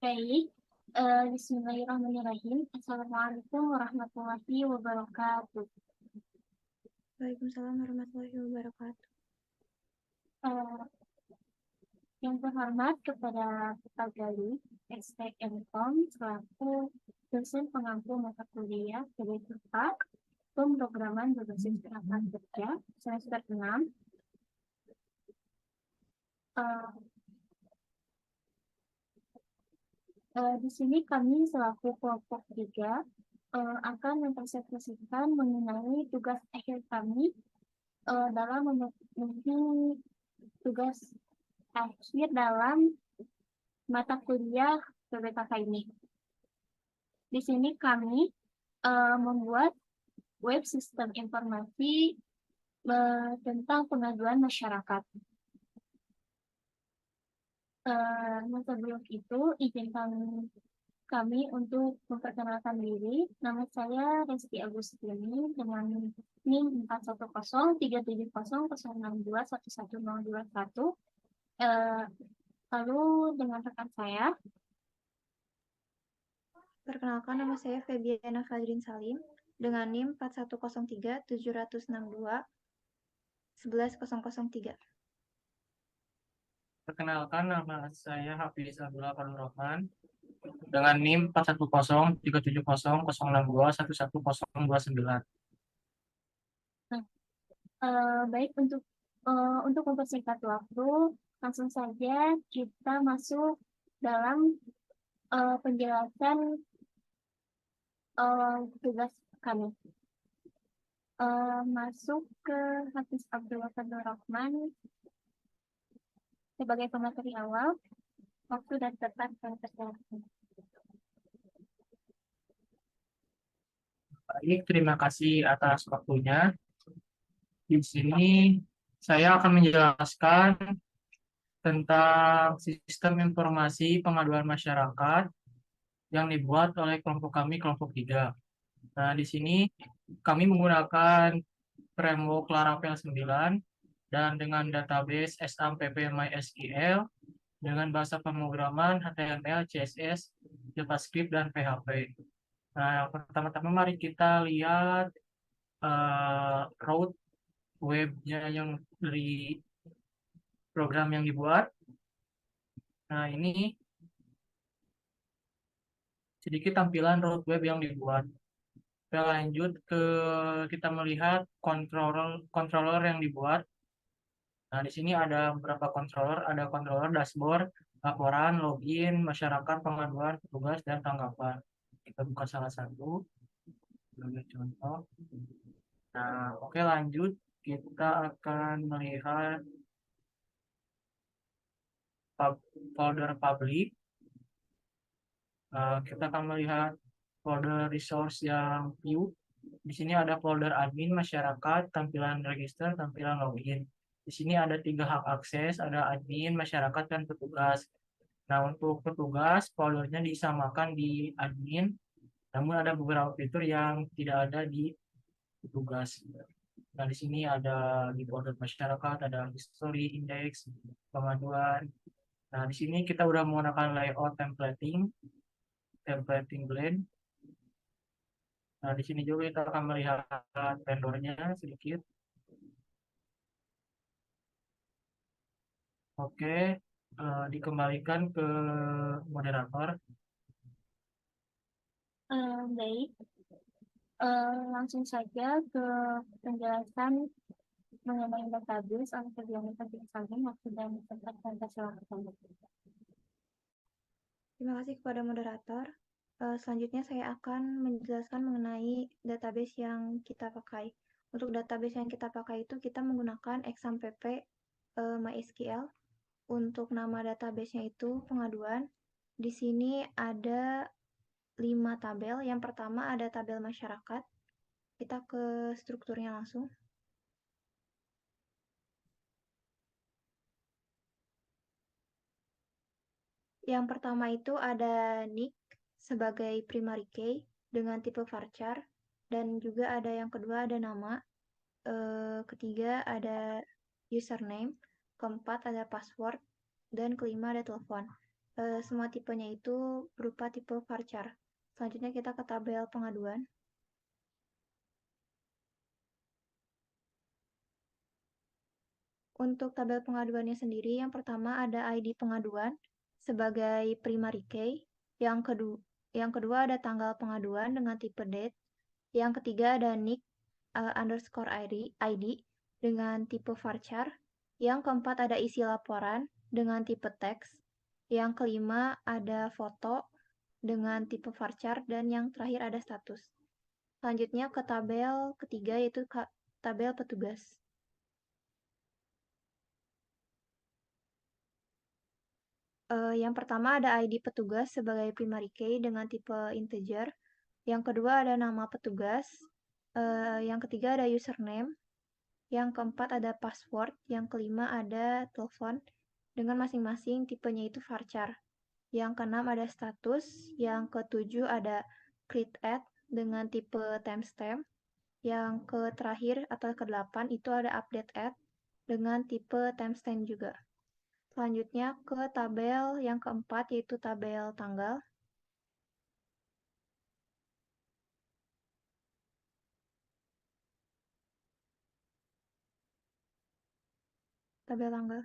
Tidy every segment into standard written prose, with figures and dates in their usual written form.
Baik, Bismillahirrahmanirrahim. Assalamualaikum warahmatullahi wabarakatuh. Waalaikumsalam warahmatullahi wabarakatuh. Eh, yang terhormat kepada Pak Gali, Estek Enkom, selaku dosen pengampu mata kuliah PDKK, pemrograman berbasis keterampilan kerja semester 6. Eh, di sini kami selaku kelompok 3 akan mempresentasikan mengenai tugas akhir kami dalam memenuhi tugas akhir dalam mata kuliah PPKK ini. Di sini kami membuat web sistem informasi tentang pengaduan masyarakat. Sebelum itu, izinkan kami untuk memperkenalkan diri. Nama saya Reski Agustini dengan NIM 4103700621101. Lalu dengan rekan saya, Perkenalkan, nama saya Febiana Fadrin Salim dengan NIM 4103762110003. Perkenalkan, nama saya Hafiz Abdullah Rahman dengan NIM 410370062111029. baik untuk mempersingkat waktu, langsung saja kita masuk dalam penjelasan tugas kami. Masuk ke Hafiz Abdullah Rahman sebagai pemateri awal, waktu dan tempat yang terjadi. Baik, terima kasih atas waktunya. Di sini saya akan menjelaskan tentang sistem informasi pengaduan masyarakat yang dibuat oleh kelompok kami, kelompok 3. Nah, di sini kami menggunakan framework Laravel 9 dan dengan database SAMPP MySQL dengan bahasa pemrograman HTML, CSS, JavaScript, dan PHP. Nah, pertama-tama mari kita lihat route webnya yang dari program yang dibuat. Nah, ini sedikit tampilan route web yang dibuat. Kita lanjut ke kita melihat controller yang dibuat. Nah, di sini ada beberapa controller, ada controller dashboard, laporan, login, masyarakat, pengaduan, petugas, dan tanggapan. Kita buka salah satu sebagai contoh. Nah, oke, lanjut. Kita akan melihat folder public. Kita akan melihat folder resource yang view. Di sini ada folder admin, masyarakat, tampilan register, tampilan login. Di sini ada 3 hak akses, ada admin, masyarakat, dan petugas. Nah, untuk petugas, foldernya disamakan di admin, namun ada beberapa fitur yang tidak ada di petugas. Nah, di sini ada di folder masyarakat, ada history, index, pengaduan. Nah, di sini kita udah menggunakan layout templating blend. Nah, di sini juga kita akan melihat vendornya sedikit. Oke, dikembalikan ke moderator. Baik, langsung saja ke penjelasan mengenai database oleh Febiana Fadrin Salim, waktu dan tempat yang tersilakan. Terima kasih kepada moderator. Selanjutnya saya akan menjelaskan mengenai database yang kita pakai. Untuk database yang kita pakai itu kita menggunakan XAMPP MySQL. Untuk nama database-nya itu pengaduan. Di sini ada 5 tabel. Yang pertama ada tabel masyarakat. Kita ke strukturnya langsung. Yang pertama itu ada nick sebagai primary key dengan tipe varchar, dan juga ada yang kedua ada nama, ketiga ada username, keempat ada password, dan kelima ada telepon. Semua tipenya itu berupa tipe varchar. Selanjutnya kita ke tabel pengaduan. Untuk tabel pengaduannya sendiri, yang pertama ada ID pengaduan sebagai primary key, yang kedua ada tanggal pengaduan dengan tipe date, yang ketiga ada nick underscore ID dengan tipe varchar, yang keempat ada isi laporan dengan tipe teks, yang kelima ada foto dengan tipe varchar, dan yang terakhir ada status. Selanjutnya ke tabel ketiga yaitu tabel petugas. Yang pertama ada ID petugas sebagai primary key dengan tipe integer. Yang kedua ada nama petugas. Yang ketiga ada username. Yang keempat ada password. Yang kelima ada telepon dengan masing-masing tipenya itu varchar. Yang keenam ada status. Yang ketujuh ada create add dengan tipe timestamp. Yang terakhir atau kedelapan itu ada update add dengan tipe timestamp juga. Selanjutnya ke tabel yang keempat yaitu tabel tanggal. Tabel tanggal.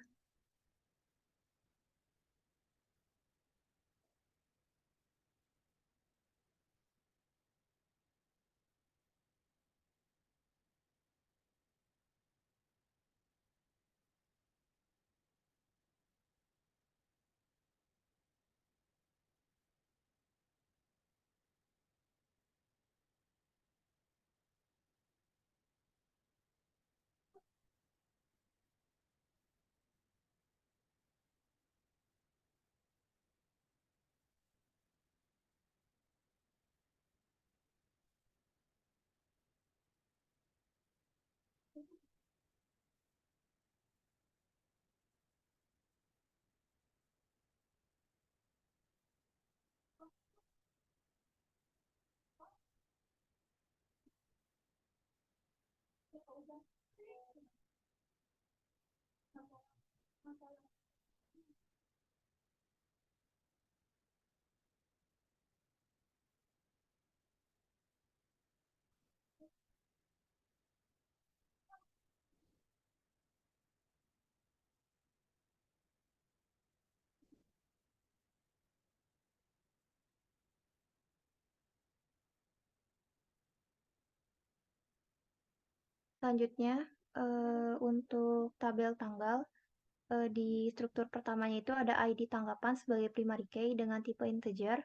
Selanjutnya untuk tabel tanggal di struktur pertamanya itu ada ID tanggapan sebagai primary key dengan tipe integer.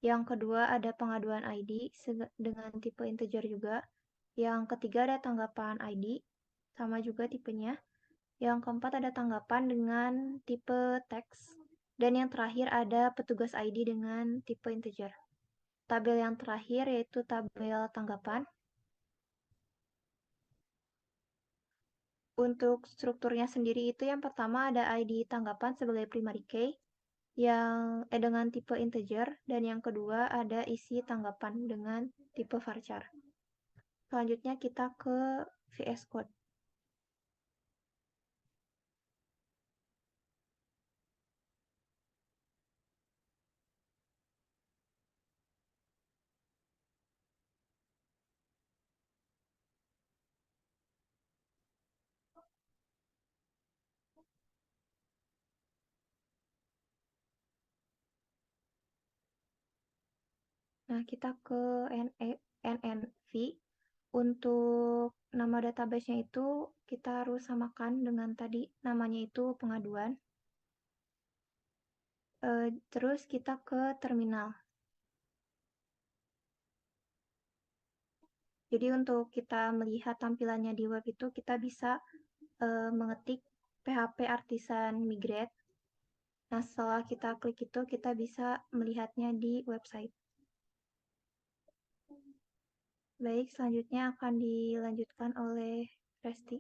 Yang kedua ada pengaduan ID dengan tipe integer juga. Yang ketiga ada tanggapan ID sama juga tipenya. Yang keempat ada tanggapan dengan tipe teks. Dan yang terakhir ada petugas ID dengan tipe integer. Tabel yang terakhir yaitu tabel tanggapan. Untuk strukturnya sendiri itu yang pertama ada ID tanggapan sebagai primary key dengan tipe integer, dan yang kedua ada isi tanggapan dengan tipe varchar. Selanjutnya kita ke VS Code. Nah, kita ke NNV. Untuk nama database-nya itu kita harus samakan dengan tadi, namanya itu pengaduan. Terus kita ke terminal. Jadi untuk kita melihat tampilannya di web itu kita bisa mengetik PHP Artisan Migrate. Nah, setelah kita klik itu kita bisa melihatnya di website. Baik, selanjutnya akan dilanjutkan oleh Resti.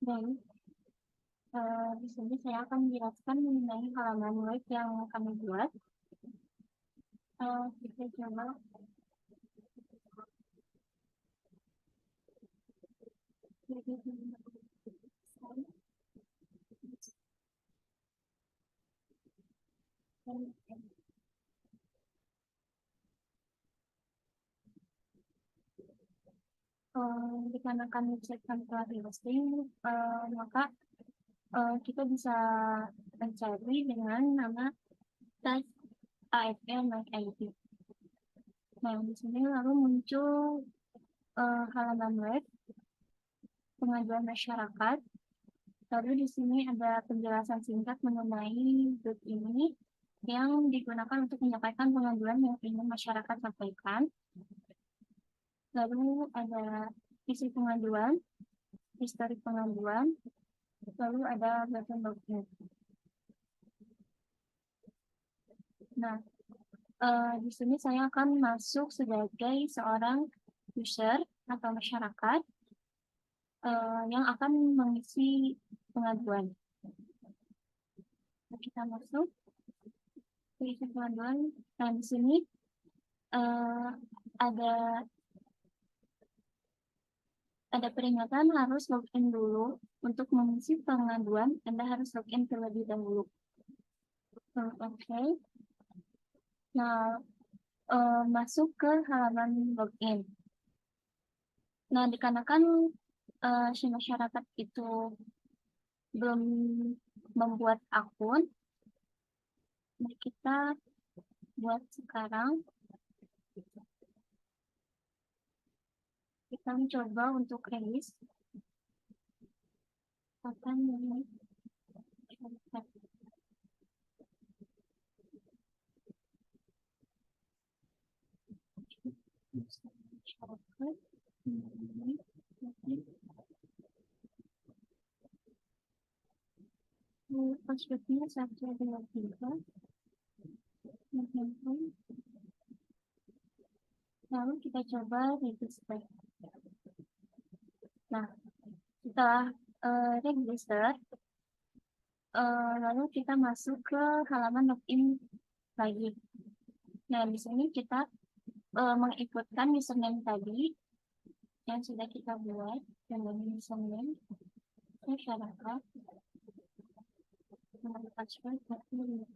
Baik, di sini saya akan menjelaskan mengenai halaman web yang kami buat. Kita coba. Dikarenakan website kami telah di hosting, maka kita bisa mencari dengan nama tag AFL.id. Nah, di sini lalu muncul halaman web pengaduan masyarakat. Lalu di sini ada penjelasan singkat mengenai web ini yang digunakan untuk menyampaikan pengaduan yang ingin masyarakat sampaikan. Lalu ada isi pengaduan, histori pengaduan, lalu ada button login. Nah, di sini saya akan masuk sebagai seorang user atau masyarakat yang akan mengisi pengaduan. Nah, kita masuk ke isi pengaduan. Nah, di sini ada peringatan harus login dulu. Untuk mengisi pengaduan, Anda harus login terlebih dahulu. Oke. Nah, masuk ke halaman login. Nah, dikarenakan si masyarakat itu belum membuat akun, nah kita buat sekarang. Kita mencoba untuk release. Akan ini. Passwordnya 123. Lalu kita coba register. Nah, setelah register, lalu kita masuk ke halaman login lagi. Nah, di sini kita menginputkan username tadi yang sudah kita buat dengan username masyarakat, nomor password, lalu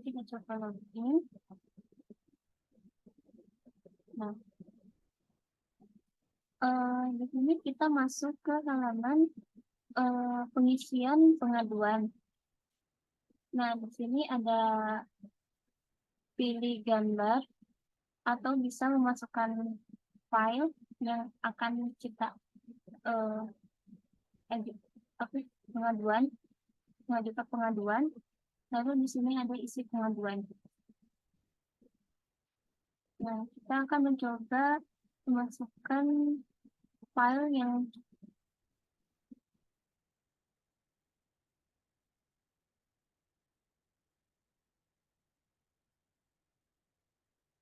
kita coba login. Nah, di sini kita masuk ke halaman pengisian pengaduan. Nah, di sini ada pilih gambar atau bisa memasukkan file yang akan kita mengajukan pengaduan. Lalu di sini ada isi pengaduan. Nah, kita akan mencoba memasukkan file yang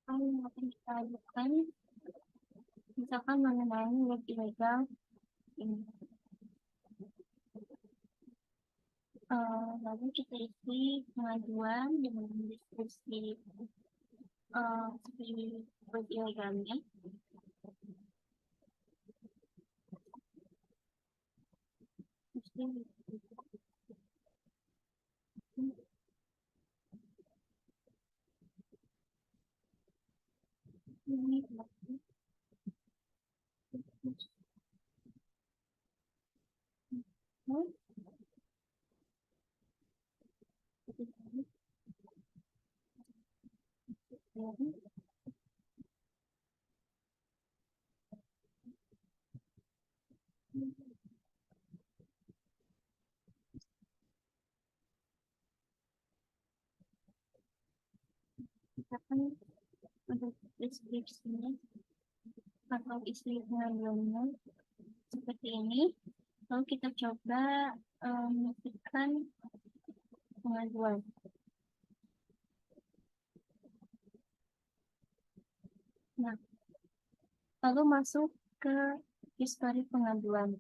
akan kita ajukan, misalkan mengenai web ilegal ini. Lalu kita isi pengaduan dengan deskripsi seperti web ilegalnya. Ini kita akan untuk deskripsinya atau isi pengaduannya seperti ini. Lalu kita coba mengetikkan pengaduan. Nah, lalu masuk ke histori pengaduan.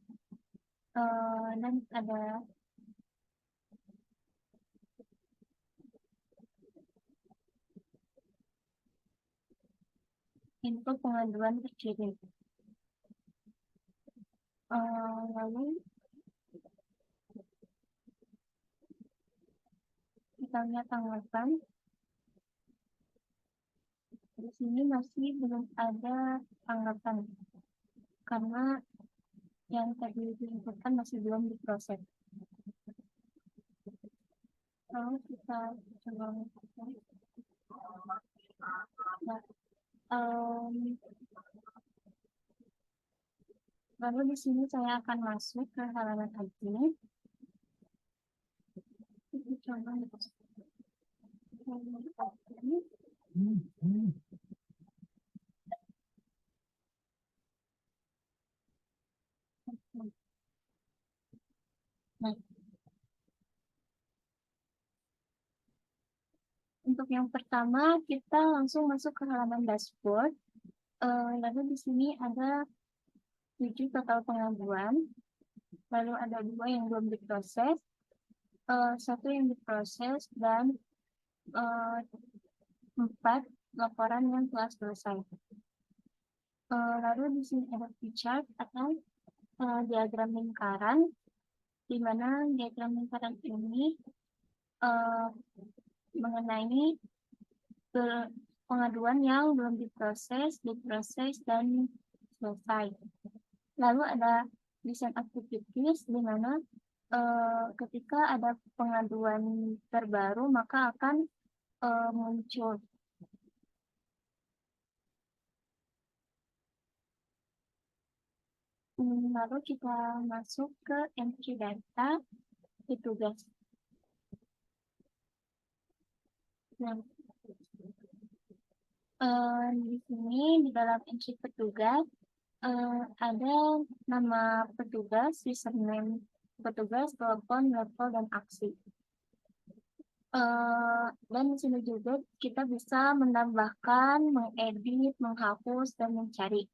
Dan ada info pengaduan terkirim. Lalu kita lihat tanggapan. Di sini masih belum ada tanggapan karena yang tadi diinputkan masih belum diproses. Lalu kita coba melakukan. Nah, lalu di sini saya akan masuk ke halaman ini. Kita coba Nah, untuk yang pertama kita langsung masuk ke halaman dashboard. Lalu di sini ada 7 total pengaduan, lalu ada 2 yang belum diproses, 1 yang diproses, dan 4 laporan yang telah selesai. Lalu di sini ada pie chart atau diagram lingkaran, di mana diagram lingkaran ini mengenai pengaduan yang belum diproses, dan selesai. Lalu ada design activities, di mana ketika ada pengaduan terbaru maka akan muncul. Lalu kita masuk ke entry data petugas. Nah, di sini di dalam entry petugas ada nama petugas, username petugas, telepon, level, dan aksi. Dan di sini juga kita bisa menambahkan, mengedit, menghapus, dan mencari.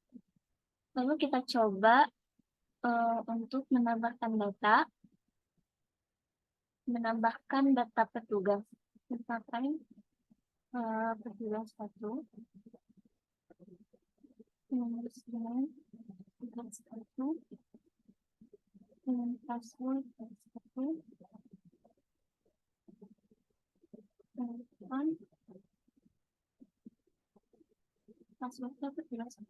Lalu kita coba untuk menambahkan data petugas. Misalkan petugas 1, petugas 1, password 1, passwordnya petugas 1,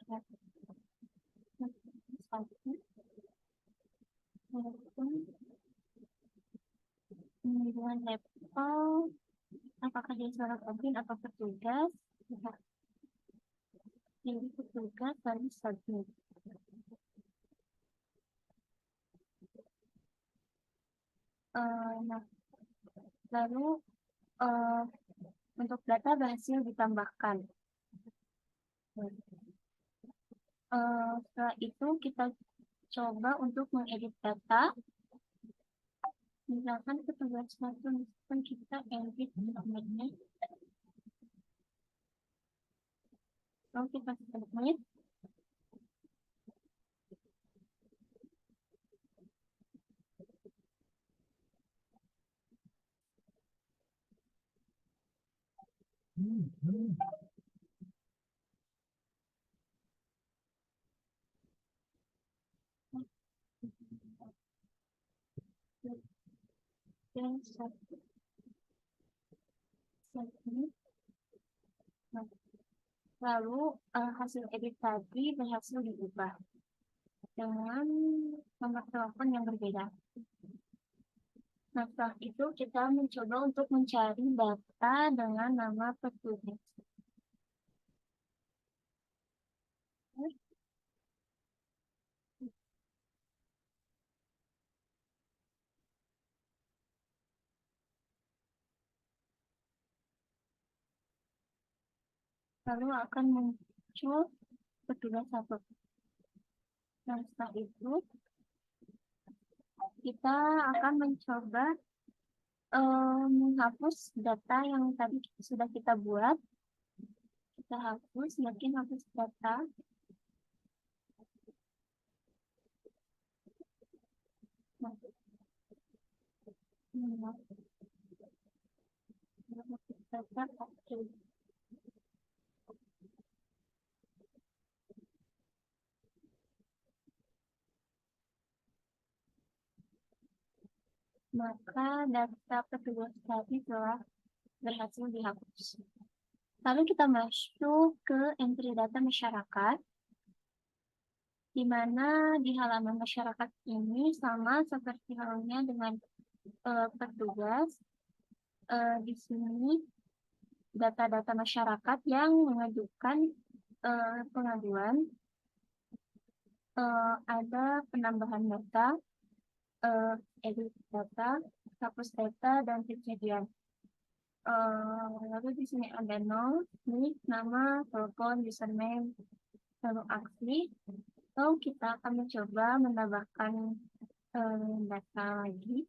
kemudian level, apakah dia seorang admin atau petugas, jadi petugas lalu submit. Nah, lalu untuk data berhasil ditambahkan. Setelah itu kita coba untuk mengedit data. Misalkan petugas 1, misalkan kita edit formatnya. Lalu kita submit. Dan submit. Lalu hasil edit tadi berhasil diubah dengan nomor telepon yang berbeda. Nah, setelah itu kita mencoba untuk mencari data dengan nama petugas. Lalu akan muncul petugas 1. Nah, setelah itu kita akan mencoba menghapus data yang tadi sudah kita buat. Kita hapus, yakin hapus data. Maka data petugas tadi telah berhasil dihapus. Lalu kita masuk ke entry data masyarakat, di mana di halaman masyarakat ini sama seperti halnya dengan petugas. Di sini data-data masyarakat yang mengajukan pengaduan, ada penambahan data, edit data, hapus data, dan kejadian. Lalu di sini ada nol, nik, nama, telepon, username, lalu aksi. Lalu kita akan mencoba menambahkan data lagi,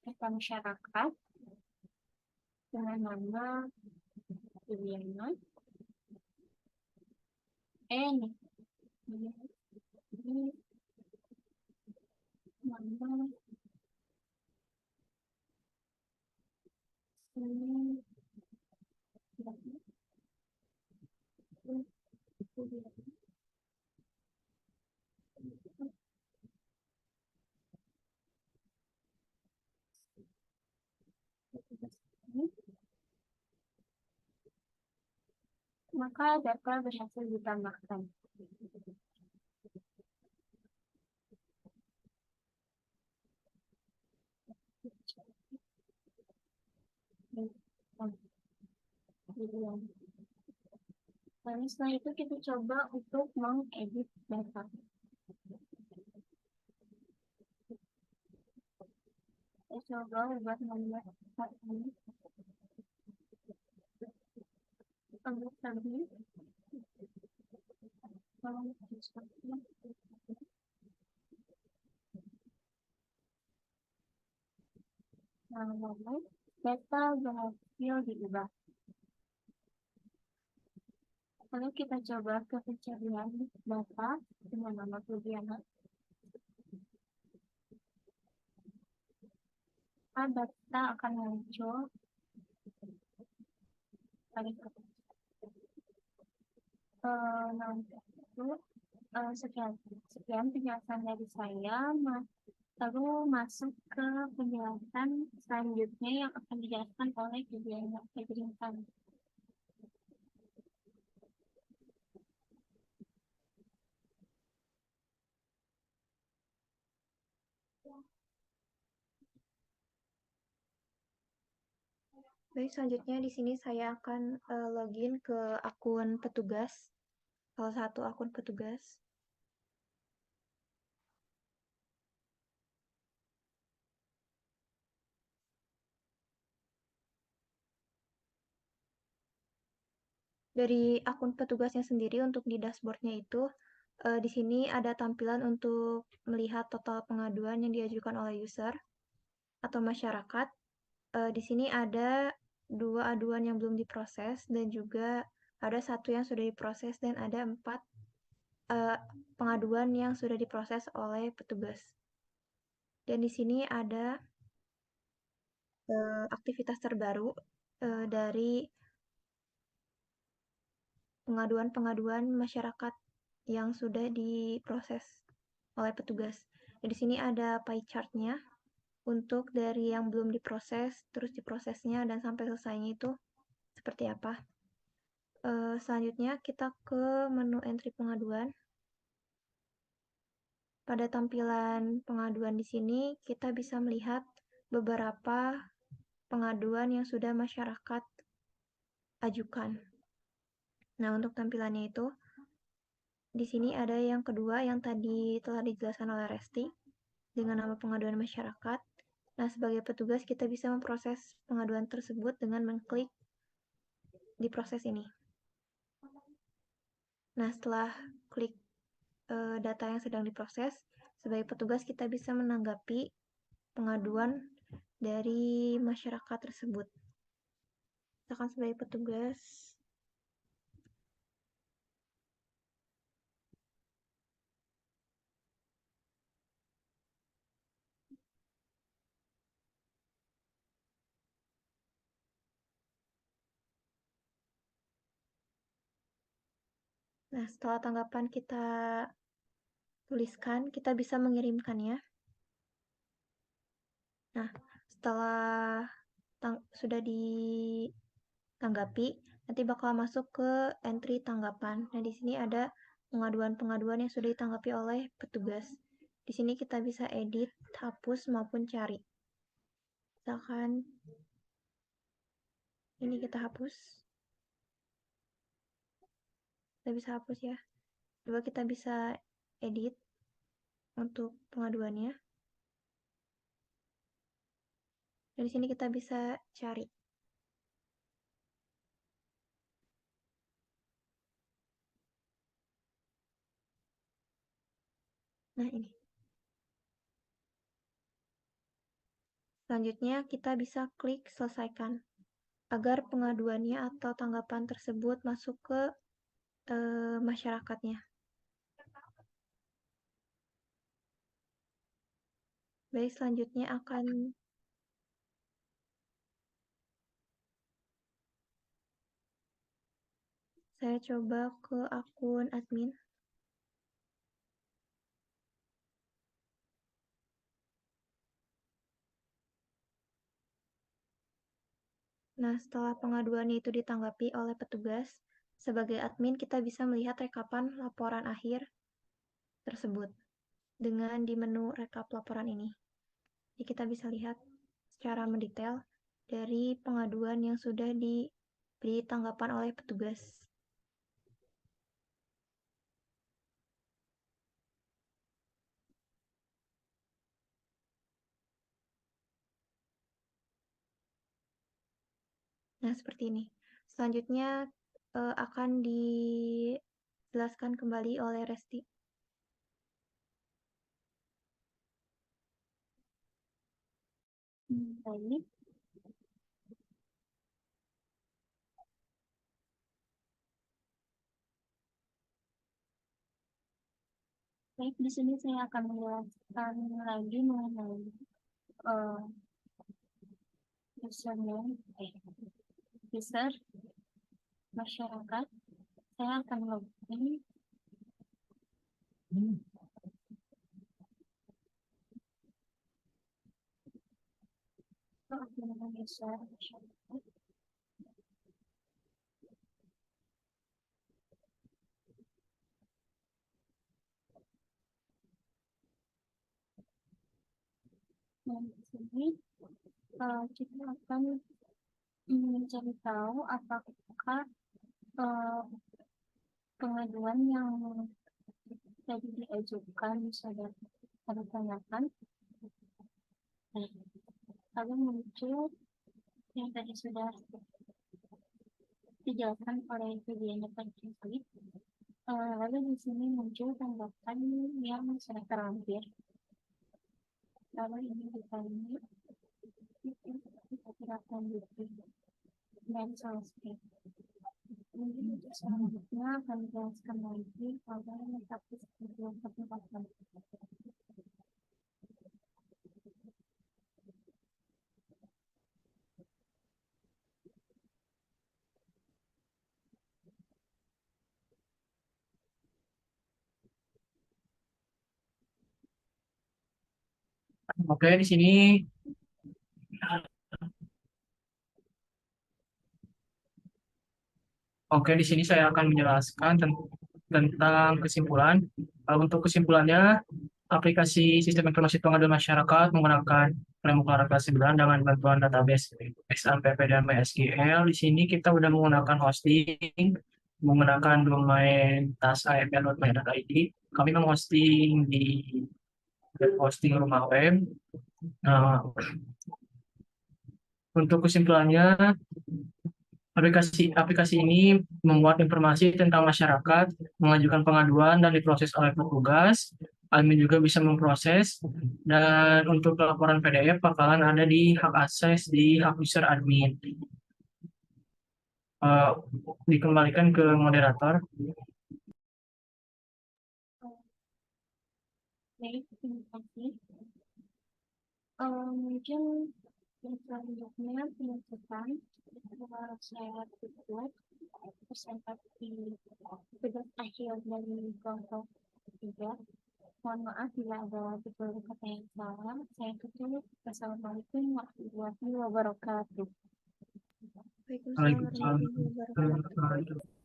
data masyarakat dengan nama Juliana. Nih, ini nama ini maka data berhasil ditambahkan. Lalu setelah itu kita coba untuk mengedit data. Kita coba ubah nama ini. Untuk tadi. Lalu data berhasil diubah. Lalu kita coba ke pencarian data dengan nama Juliana. Data akan muncul pada nanti itu sekian penjelasan dari saya. Lalu masuk ke penjelasan selanjutnya yang akan dijelaskan oleh Juliana Fedrinkan. Baik, selanjutnya di sini saya akan login ke akun petugas, salah satu akun petugas. Dari akun petugasnya sendiri untuk di dashboardnya itu, di sini ada tampilan untuk melihat total pengaduan yang diajukan oleh user atau masyarakat. Di sini ada 2 aduan yang belum diproses dan juga ada 1 yang sudah diproses dan ada 4 pengaduan yang sudah diproses oleh petugas. Dan di sini ada aktivitas terbaru dari pengaduan-pengaduan masyarakat yang sudah diproses oleh petugas. Di sini ada pie chart-nya untuk dari yang belum diproses, terus diprosesnya, dan sampai selesainya itu seperti apa. Selanjutnya kita ke menu entry pengaduan. Pada tampilan pengaduan di sini, kita bisa melihat beberapa pengaduan yang sudah masyarakat ajukan. Nah, untuk tampilannya itu, di sini ada yang kedua yang tadi telah dijelaskan oleh Resti dengan nama pengaduan masyarakat. Nah, sebagai petugas kita bisa memproses pengaduan tersebut dengan mengklik di proses ini. Nah, setelah klik data yang sedang diproses, sebagai petugas kita bisa menanggapi pengaduan dari masyarakat tersebut. Misalkan sebagai petugas, Nah, setelah tanggapan kita tuliskan, kita bisa mengirimkannya. Nah, setelah sudah ditanggapi, nanti bakal masuk ke entry tanggapan. Nah, di sini ada pengaduan-pengaduan yang sudah ditanggapi oleh petugas. Di sini kita bisa edit, hapus, maupun cari. Misalkan ini kita hapus. Kita bisa hapus ya. Coba kita bisa edit untuk pengaduannya. Dan di sini kita bisa cari. Nah, ini. Selanjutnya, kita bisa klik selesaikan agar pengaduannya atau tanggapan tersebut masuk ke masyarakatnya. Baik, selanjutnya akan saya coba ke akun admin. Nah, setelah pengaduannya itu ditanggapi oleh petugas, sebagai admin kita bisa melihat rekapan laporan akhir tersebut dengan di menu rekap laporan ini. Jadi kita bisa lihat secara mendetail dari pengaduan yang sudah diberi tanggapan oleh petugas. Nah, seperti ini. Selanjutnya akan dijelaskan kembali oleh Resti. Baik. Baik, di sini saya akan menjelaskan lagi mengenai username, user masyarakat. Saya akan login. Dengan user masyarakat. Nah, di sini kita akan mencari tahu apakah pengaduan yang tadi diajukan sudah ada tanggapan. Lalu muncul yang tadi sudah dijelaskan oleh bagian depan tersebut. Lalu di sini muncul tanggapan yang sudah terlampir. Lalu ini ditanya kita tidak lanjuti dan selesai. Mungkin untuk selanjutnya akan dijelaskan lagi pada mencapai sebuah pertempatan. Oke, di sini saya akan menjelaskan tentang kesimpulan. Untuk kesimpulannya, aplikasi sistem informasi pengaduan masyarakat menggunakan framework Clara kelas 9 dengan bantuan database XAMPP dan MySQL. Di sini kita sudah menggunakan hosting, menggunakan domain tas.aml.my.id. Kami menghosting di web hosting rumah web. Nah, untuk kesimpulannya, aplikasi ini memuat informasi tentang masyarakat, mengajukan pengaduan dan diproses oleh petugas. Admin juga bisa memproses, dan untuk laporan PDF bakalan ada di hak akses di hak user admin. Dikembalikan ke moderator. Baik, terima kasih. Mungkin yang selanjutnya penutupan saya tutup presentasi tugas akhir dari kelompok 3. Mohon maaf bila ada tutur kata yang salah. Saya tutup. Wassalamualaikum warahmatullahi wabarakatuh. Waalaikumsalam warahmatullahi wabarakatuh. Waalaikumsalam.